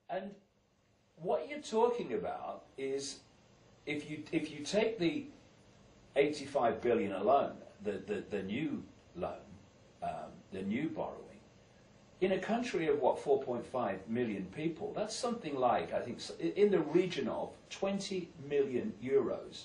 And what you're talking about is, if you take the 85 billion alone, the new loan, the new borrowing, in a country of what, 4.5 million people, that's something like, I think, in the region of 20 million euros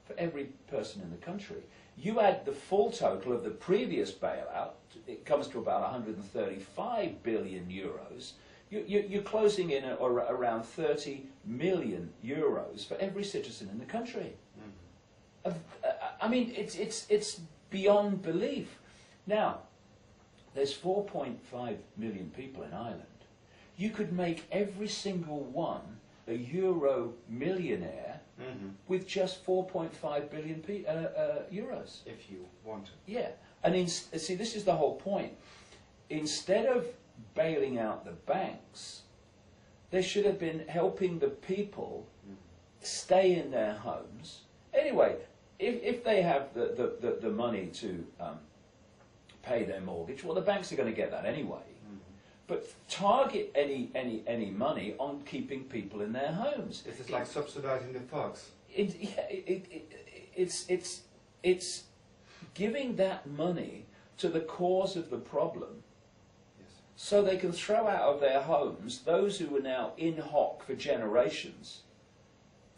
for every person in the country. You add the full total of the previous bailout, it comes to about 135 billion euros. You're closing in around 30 million euros for every citizen in the country. Mm-hmm. I mean, it's beyond belief. Now, there's 4.5 million people in Ireland. You could make every single one a euro millionaire with just 4.5 billion euros. If you want to. Yeah. And see, this is the whole point. Instead of bailing out the banks, they should have been helping the people stay in their homes. Anyway, if they have the money to pay their mortgage, well, the banks are going to get that anyway. But target any money on keeping people in their homes. This is like subsidizing the thugs. It's giving that money to the cause of the problem, yes, so they can throw out of their homes those who are now in hock for generations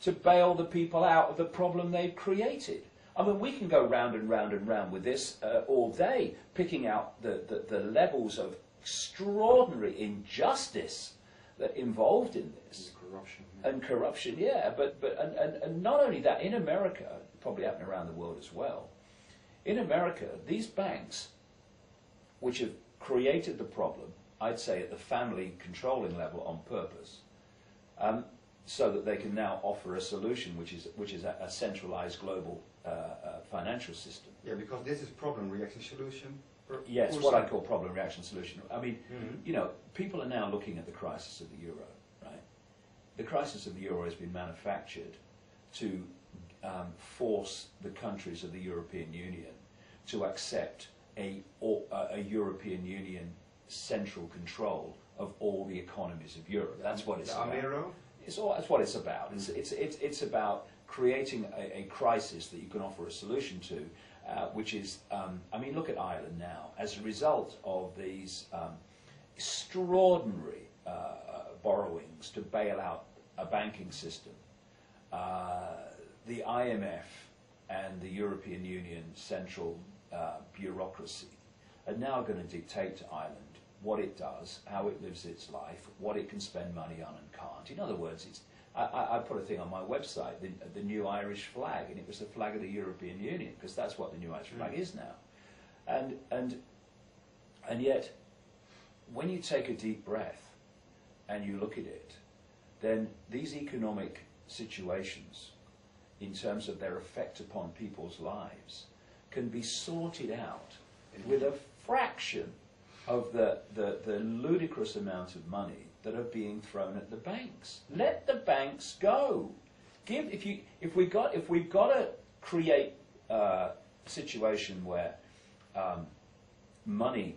to bail the people out of the problem they've created. I mean, we can go round and round and round with this all day, picking out the levels of extraordinary injustice that involved in this. And corruption, yeah. And not only that, in America, probably happening around the world as well, in America, these banks, which have created the problem, I'd say at the family controlling level on purpose, so that they can now offer a solution which is a centralized global financial system. Yeah, because this is problem, reaction, solution. Yes, what I call problem, reaction, solution. I mean, you know, people are now looking at the crisis of the euro, right? The crisis of the euro has been manufactured to force the countries of the European Union to accept a European Union central control of all the economies of Europe. That's what it's about. That's what it's about. It's about creating a crisis that you can offer a solution to, which is, I mean, look at Ireland now. As a result of these extraordinary borrowings to bail out a banking system, the IMF and the European Union central bureaucracy are now going to dictate to Ireland what it does, how it lives its life, what it can spend money on and can't. In other words, I put a thing on my website, the new Irish flag, and it was the flag of the European Union, because that's what the new Irish flag is now. And yet, when you take a deep breath and you look at it, then these economic situations, in terms of their effect upon people's lives, can be sorted out with a fraction of the ludicrous amount of money that are being thrown at the banks. Let the banks go. If we've got to create a situation where money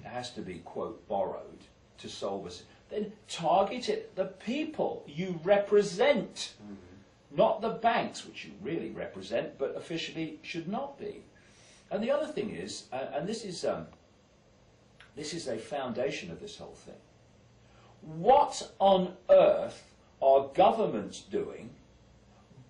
has to be, quote, borrowed to solve us, then target it the people you represent, not the banks, which you really represent, but officially should not be. And the other thing is, and this is a foundation of this whole thing. What on earth are governments doing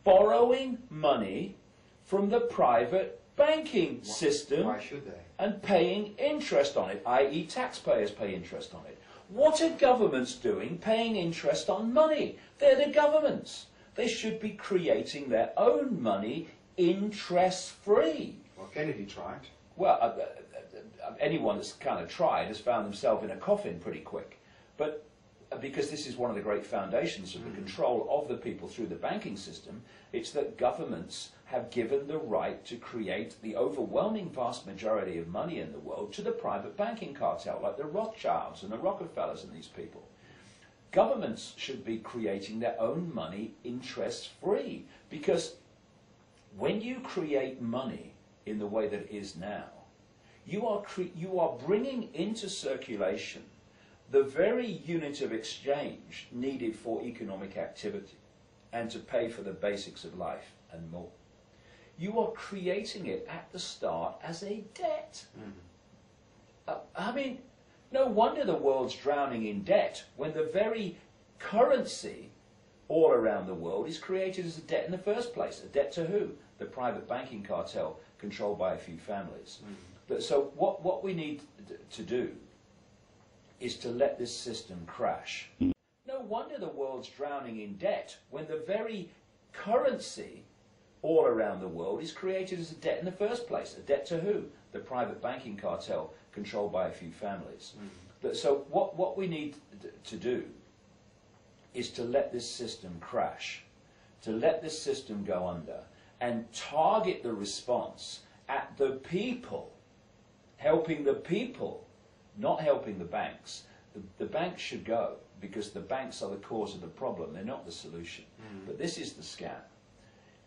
borrowing money from the private banking system? Why should they? And paying interest on it, i.e. taxpayers pay interest on it. What are governments doing paying interest on money? They're the governments. They should be creating their own money interest-free. Well, Kennedy tried. Well, anyone that's kind of tried has found themselves in a coffin pretty quick. But because this is one of the great foundations of the control of the people through the banking system, it's that governments have given the right to create the overwhelming vast majority of money in the world to the private banking cartel, like the Rothschilds and the Rockefellers and these people. Governments should be creating their own money interest-free, because when you create money in the way that it is now, you are bringing into circulation the very unit of exchange needed for economic activity and to pay for the basics of life and more. You are creating it at the start as a debt. I mean, no wonder the world's drowning in debt when the very currency all around the world is created as a debt in the first place. A debt to who? The private banking cartel controlled by a few families. So what we need to do is to let this system crash. No wonder the world's drowning in debt when the very currency all around the world is created as a debt in the first place. A debt to who? The private banking cartel controlled by a few families. So what we need to do is to let this system crash, to let this system go under, and target the response at the people, helping the people, not helping the banks. The banks should go, because the banks are the cause of the problem, they're not the solution. But this is the scam.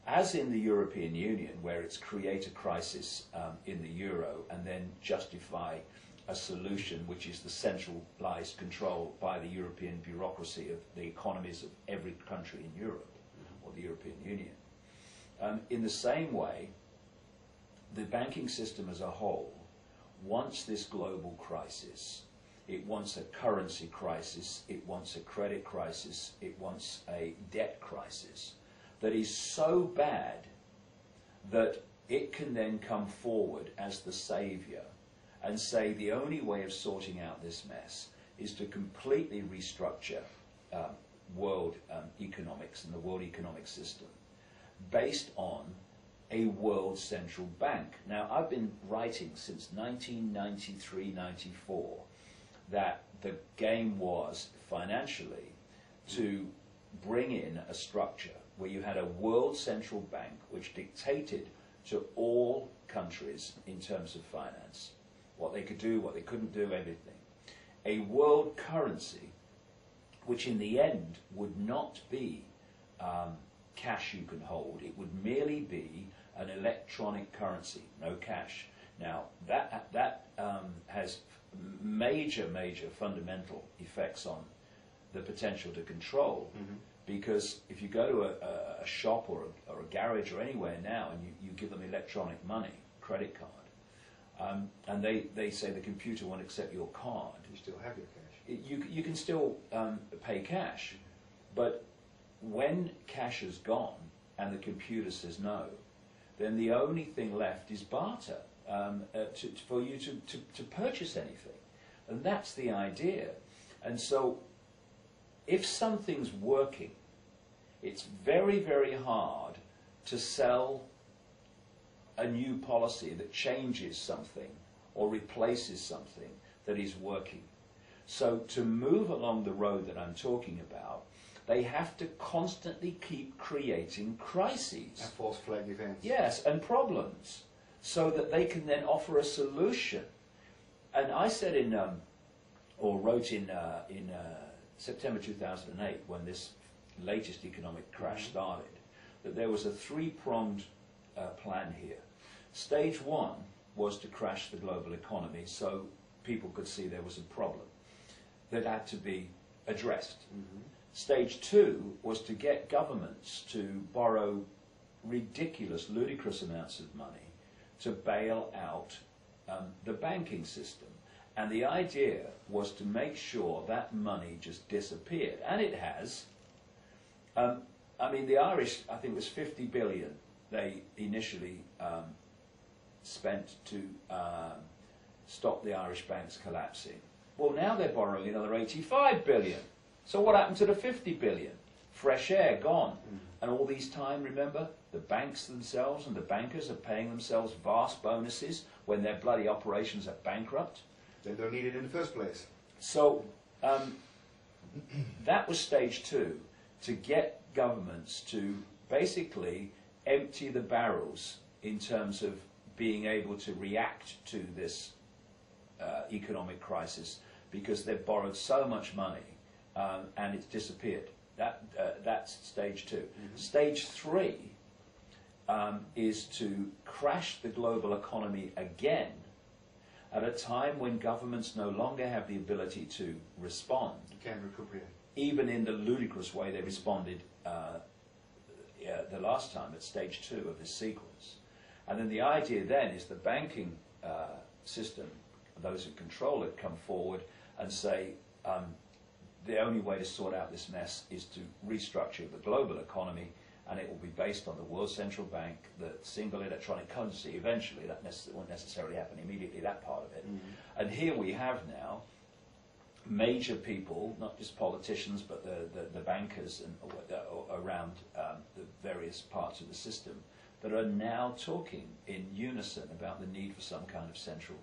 As in the European Union, where it's create a crisis in the euro and then justify a solution which is the centralized control by the European bureaucracy of the economies of every country in Europe, or the European Union. In the same way, the banking system as a whole wants this global crisis. It wants a currency crisis, it wants a credit crisis, it wants a debt crisis that is so bad that it can then come forward as the savior and say the only way of sorting out this mess is to completely restructure world economics and the world economic system based on a world central bank. Now, I've been writing since 1993-94 that the game was financially to bring in a structure where you had a world central bank which dictated to all countries in terms of finance what they could do, what they couldn't do, everything. A world currency which in the end would not be cash you can hold. It would merely be an electronic currency, no cash. Now, that has major fundamental effects on the potential to control. Because if you go to a shop or a garage or anywhere now and you give them electronic money, credit card, and they say the computer won't accept your card. You still have your cash. You can still pay cash, but when cash is gone and the computer says no, then the only thing left is barter for you to purchase anything. And that's the idea. And so if something's working, it's very hard to sell a new policy that changes something or replaces something that is working. So to move along the road that I'm talking about, they have to constantly keep creating crises. And false flag events. Yes, and problems, so that they can then offer a solution. And I said wrote in September 2008, when this latest economic crash started, that there was a three-pronged plan here. Stage one was to crash the global economy so people could see there was a problem that had to be addressed. Stage two was to get governments to borrow ridiculous, ludicrous amounts of money to bail out the banking system. And the idea was to make sure that money just disappeared. And it has. I mean, the Irish, I think it was 50 billion they initially spent to stop the Irish banks collapsing. Well, now they're borrowing another 85 billion. So what happened to the 50 billion? Fresh air, gone. And all these time, remember, the banks themselves and the bankers are paying themselves vast bonuses when their bloody operations are bankrupt. They don't need it in the first place. So that was stage two, to get governments to basically empty the barrels in terms of being able to react to this economic crisis, because they've borrowed so much money and it's disappeared. That's stage two. Stage three is to crash the global economy again at a time when governments no longer have the ability to respond, You can't recuperate. even in the ludicrous way they responded the last time at stage 2 of this sequence. And then the idea then is the banking system, those who control it, come forward and say the only way to sort out this mess is to restructure the global economy, and it will be based on the World Central Bank, the single electronic currency. Eventually, that won't necessarily happen immediately, that part of it. Mm-hmm. And here we have now major people, not just politicians, but the bankers and around the various parts of the system, that are now talking in unison about the need for some kind of central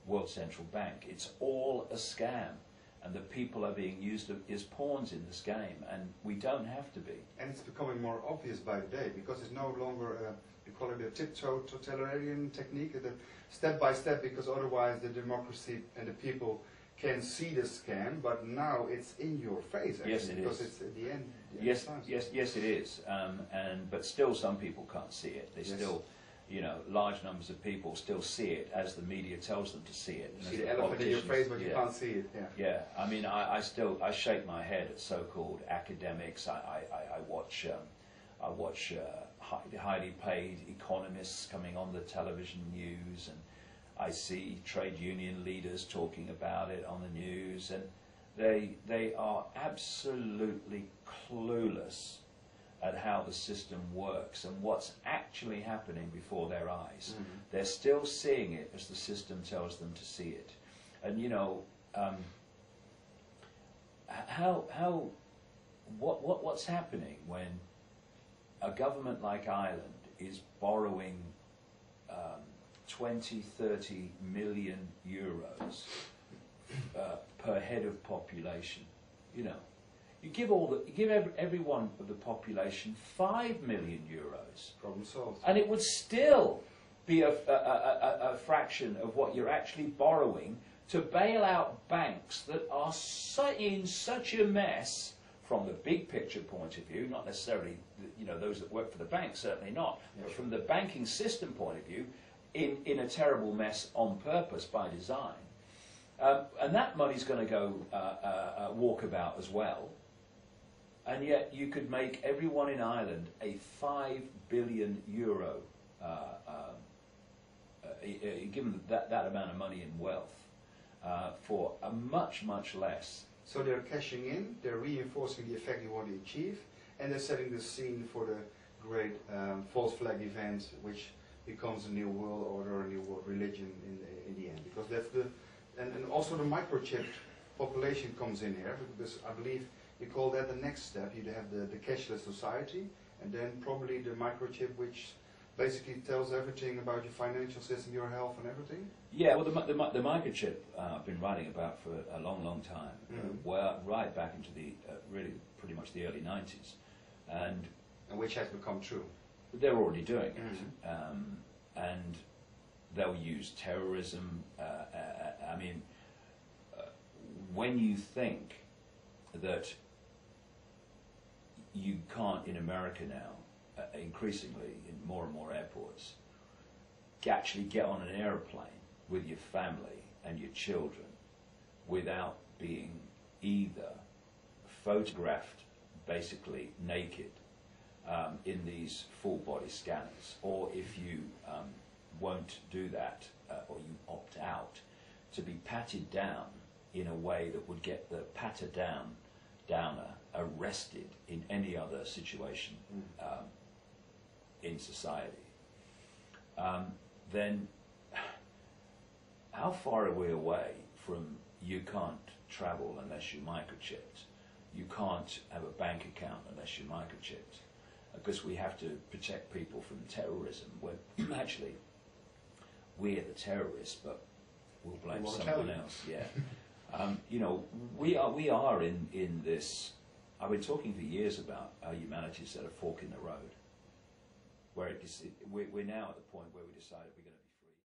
World Central Bank. It's all a scam, and the people are being used as pawns in this game, and we don't have to be. And it's becoming more obvious by the day, because it's no longer, we call it a tiptoe totalitarian technique, the step by step, because otherwise the democracy and the people can see the scam, but now it's in your face, actually, yes, it because is. It's at the end. Yes, it is. But still, some people can't see it. They still, large numbers of people still see it as the media tells them to see it. You see the elephant in your face, but you can't see it. Yeah. I mean, I shake my head at so-called academics. I watch highly paid economists coming on the television news, and I see trade union leaders talking about it on the news, and they are absolutely clueless at how the system works and what's actually happening before their eyes. Mm-hmm. They're still seeing it as the system tells them to see it. And what's happening when a government like Ireland is borrowing 20, 30 million euros per head of population? You give everyone of the population 5 million euros. Problem solved. And it would still be a fraction of what you're actually borrowing to bail out banks that are in such a mess from the big picture point of view, not necessarily those that work for the bank, certainly not, but from the banking system point of view, in a terrible mess on purpose, by design. And that money's going to go walkabout as well. And yet you could make everyone in Ireland a 5 billion euro, given that amount of money in wealth, for a much, much less. So they're cashing in, they're reinforcing the effect you want to achieve, and they're setting the scene for the great false flag event, which becomes a new world order, a new world religion in the end. Because that's and also the microchip population comes in here, because I believe you call that the next step. You have the cashless society, and then probably the microchip, which basically tells everything about your financial system, your health, and everything. Yeah, well, the microchip I've been writing about for a long, long time, right back into the really pretty much the early 90s, and which has become true. They're already doing it, and they'll use terrorism. I mean, when you think that you can't, in America now, increasingly in more and more airports, actually get on an aeroplane with your family and your children without being either photographed basically naked in these full body scanners, or if you won't do that or you opt out, to be patted down in a way that would get the downer arrested in any other situation in society, then how far are we away from you can't travel unless you're microchipped, you can't have a bank account unless you're microchipped, because we have to protect people from terrorism, when actually we're the terrorists, but we'll blame someone else. Yeah. We are in this. I've been talking for years about how humanity's at a fork in the road, where we're now at the point where we decided we're going to